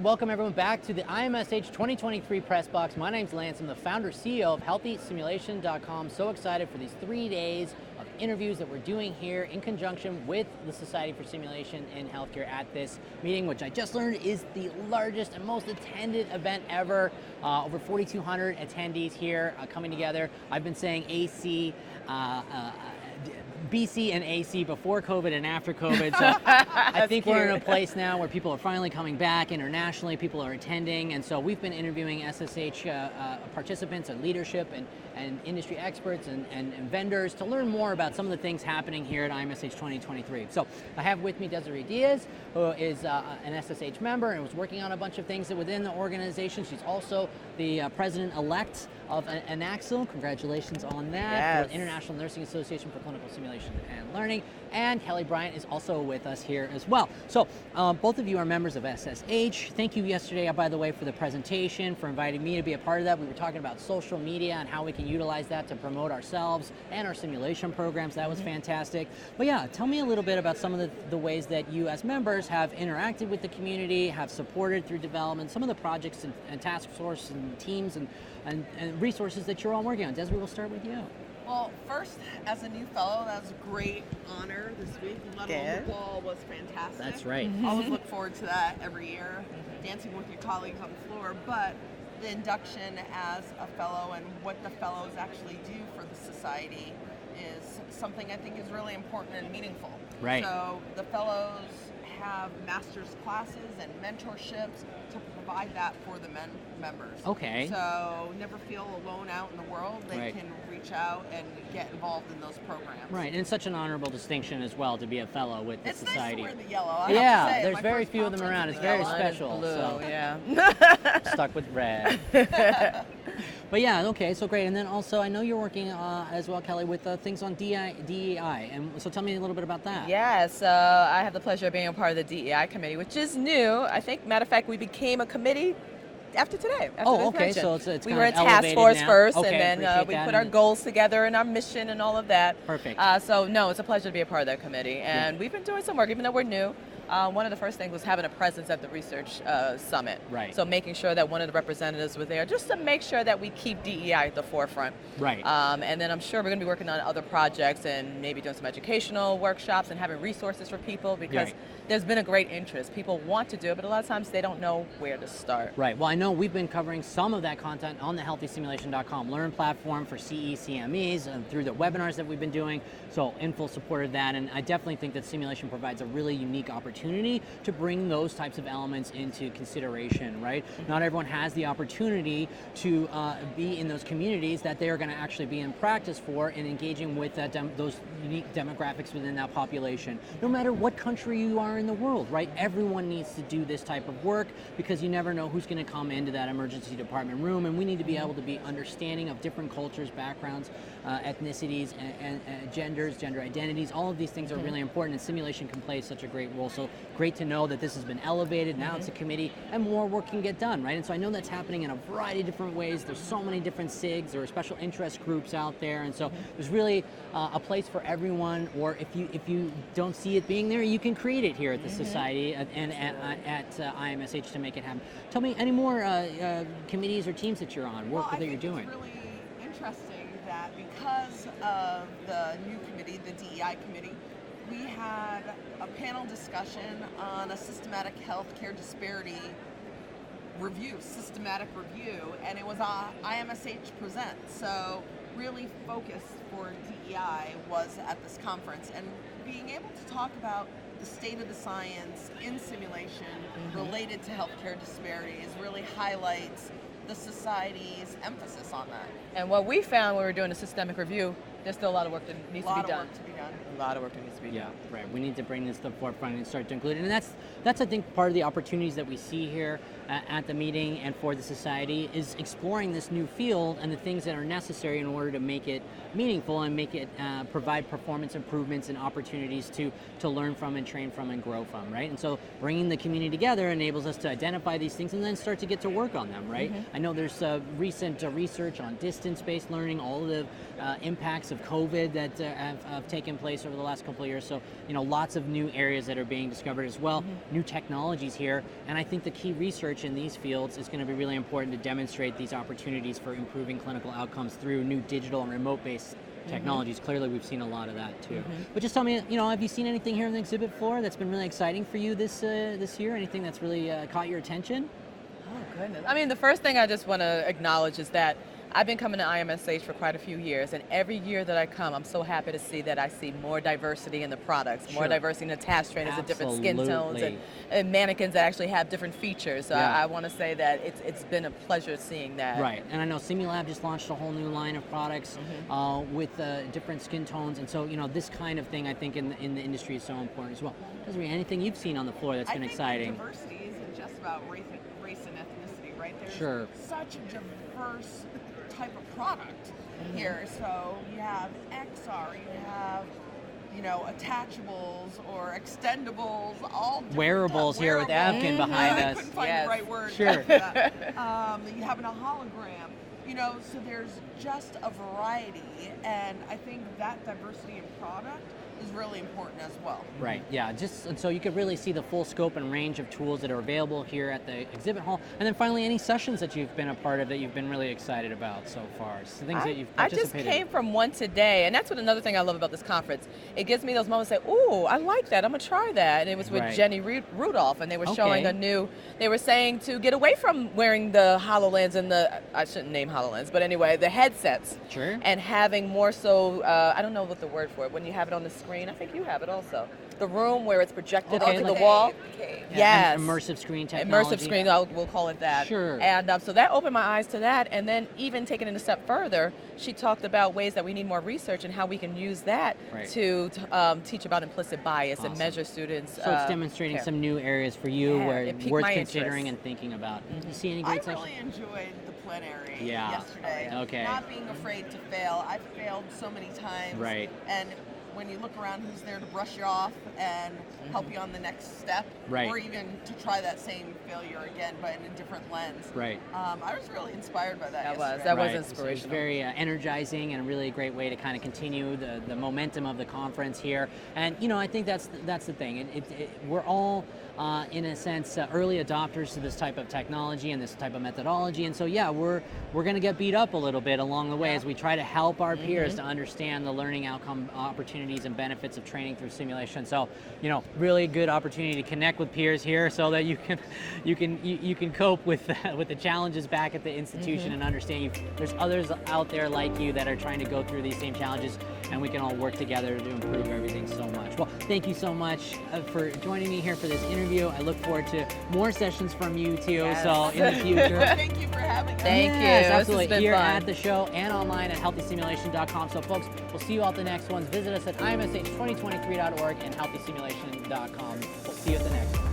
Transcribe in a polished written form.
right, welcome everyone back to the IMSH 2023 Press Box. My name's Lance. I'm the founder CEO of HealthySimulation.com. So excited for these 3 days of interviews that we're doing here in conjunction with the Society for Simulation in Healthcare at this meeting, which I just learned is the largest and most attended event ever. Over 4,200 attendees here coming together. I've been saying AC, BC and AC before COVID and after COVID. So I think we're in a place now where people are finally coming back internationally, people are attending, and so we've been interviewing SSH participants and leadership and industry experts and vendors to learn more about some of the things happening here at IMSH 2023. So I have with me Desiree Diaz, who is an SSH member and was working on a bunch of things within the organization. She's also the president-elect of ANAXL. Congratulations on that. Yes. For the International Nursing Association for Clinical Simulation and Learning. And Kellie Bryant is also with us here as well. So both of you are members of SSH. Thank you yesterday, by the way, for the presentation, for inviting me to be a part of that. We were talking about social media and how we can utilize that to promote ourselves and our simulation programs. That was fantastic. But yeah, tell me a little bit about some of the ways that you as members have interacted with the community, have supported through development, some of the projects and task force and teams and resources that you're all working on. Desiree, we'll start with you. Well, first, as a new fellow, that was a great honor this week. Let Alone the Wall was fantastic. That's right. Always look forward to that every year, dancing with your colleagues on the floor. But the induction as a fellow and what the fellows actually do for the society is something I think is really important and meaningful. Right. So the fellows have master's classes and mentorships to provide that for the members. Okay. So never feel alone out in the world. They can reach out and get involved in those programs. Right, and it's such an honorable distinction as well to be a fellow with the society. It's nice to wear the yellow. I yeah, have to say, there's my very first few of them around. It's very special. Blue, so yeah. stuck with red. But yeah, okay, so great. And then also, I know you're working as well, Kellie, with things on DEI. And so tell me a little bit about that. Yes, I have the pleasure of being a part of the DEI committee, which is new. I think, matter of fact, we became a committee after today. After Oh, okay, convention. so it's we kind were a of task elevated force now. first, Okay, and then we appreciate put that. our goals together and our mission and all of that. Perfect. So no, it's a pleasure to be a part of that committee, and we've been doing some work, even though we're new. One of the first things was having a presence at the research summit. Right. So making sure that one of the representatives was there, just to make sure that we keep DEI at the forefront. Right. And then I'm sure we're going to be working on other projects and maybe doing some educational workshops and having resources for people, because there's been a great interest. People want to do it, but a lot of times they don't know where to start. Right. Well, I know we've been covering some of that content on the HealthySimulation.com Learn platform for CECMEs and through the webinars that we've been doing. So in full support of that, and I definitely think that simulation provides a really unique opportunity to bring those types of elements into consideration, right? Not everyone has the opportunity to be in those communities that they are going to actually be in practice for and engaging with that those unique demographics within that population. No matter what country you are in the world, right? Everyone needs to do this type of work, because you never know who's going to come into that emergency department room, and we need to be able to be understanding of different cultures, backgrounds, ethnicities, and genders, gender identities. All of these things are really important, and simulation can play such a great role. So great to know that this has been elevated. Now it's a committee, and more work can get done, right? And so I know that's happening in a variety of different ways. There's so many different SIGs or special interest groups out there, and so there's really a place for everyone. Or if you don't see it being there, you can create it here at the Society and at IMSH to make it happen. Tell me any more committees or teams that you're on, work that you're doing. It's really interesting that because of the new committee, the DEI committee, we had a panel discussion on a systematic healthcare disparity systematic review, and it was IMSH Present. So really focused for DEI was at this conference, and being able to talk about the state of the science in simulation related to healthcare disparities really highlights the society's emphasis on that. And what we found when we were doing a systemic review, there's still a lot of work that needs to be done. A lot of work that needs to be done. Yeah, right. We need to bring this to the forefront and start to include it. And that's I think part of the opportunities that we see here at the meeting and for the society is exploring this new field and the things that are necessary in order to make it meaningful and make it provide performance improvements and opportunities to learn from and train from and grow from, right? And so bringing the community together enables us to identify these things and then start to get to work on them, right? I know there's recent research on distance-based learning, all of the impacts impacts of COVID that have taken place over the last couple of years. So, lots of new areas that are being discovered as well, new technologies here. And I think the key research in these fields is going to be really important to demonstrate these opportunities for improving clinical outcomes through new digital and remote-based technologies. Clearly, we've seen a lot of that too. But just tell me, have you seen anything here on the exhibit floor that's been really exciting for you this year? Anything that's really caught your attention? Oh, goodness. I mean, the first thing I just want to acknowledge is that I've been coming to IMSH for quite a few years, and every year that I come, I'm so happy to see that I see more diversity in the products, more diversity in the task trainers of different skin tones, and mannequins that actually have different features. So I want to say that it's been a pleasure seeing that. Right, and I know Simulab just launched a whole new line of products with different skin tones, and so this kind of thing I think in the industry is so important as well. Desiree, anything you've seen on the floor that's been exciting? Diversity isn't just about race and ethnicity, right? There's such a diverse type of product here. So you have XR, you have attachable or extendables, all wearables here with Avkin behind us. I couldn't find the right word. Sure. You have a hologram. So there's just a variety, and I think that diversity in product is really important as well. Right, yeah, and so you could really see the full scope and range of tools that are available here at the exhibit hall. And then finally, any sessions that you've been a part of that you've been really excited about so far? So things that you've participated in. I just came from one today, and that's another thing I love about this conference. It gives me those moments that, ooh, I like that, I'm gonna try that. And it was with Jenny Rudolph, and they were showing they were saying to get away from wearing the HoloLens and I shouldn't name HoloLens, but anyway, the headsets. Sure. And having more so, I don't know what the word for it, when you have it on the screen. I think you have it also. The room where it's projected onto the wall. Yes. Immersive screen technology. Immersive screen, we'll call it that. Sure. And so that opened my eyes to that. And then even taking it a step further, she talked about ways that we need more research and how we can use that to teach about implicit bias and measure students. So it's demonstrating some new areas for you where worth considering and thinking about. You see any great I really enjoyed the plenary yesterday. Okay. Not being afraid to fail. I've failed so many times. Right. And when you look around, who's there to brush you off and help you on the next step, or even to try that same failure again, but in a different lens. Right. I was really inspired by that. That was inspirational. So it was very energizing and a really great way to kind of continue the momentum of the conference here. And I think that's the thing. We're all in a sense early adopters to this type of technology and this type of methodology. And so we're going to get beat up a little bit along the way as we try to help our peers to understand the learning outcome opportunities and benefits of training through simulation. So, really good opportunity to connect with peers here so that you can cope with the challenges back at the institution and understand there's others out there like you that are trying to go through these same challenges, and we can all work together to improve everything so much. Well, thank you so much for joining me here for this interview. I look forward to more sessions from you too. So in the future. Thank you for having us. Thank you. Absolutely. Here at the show and online at healthysimulation.com. So folks, we'll see you all at the next ones. Visit us at imsh2023.org and healthysimulation.com. We'll see you at the next one.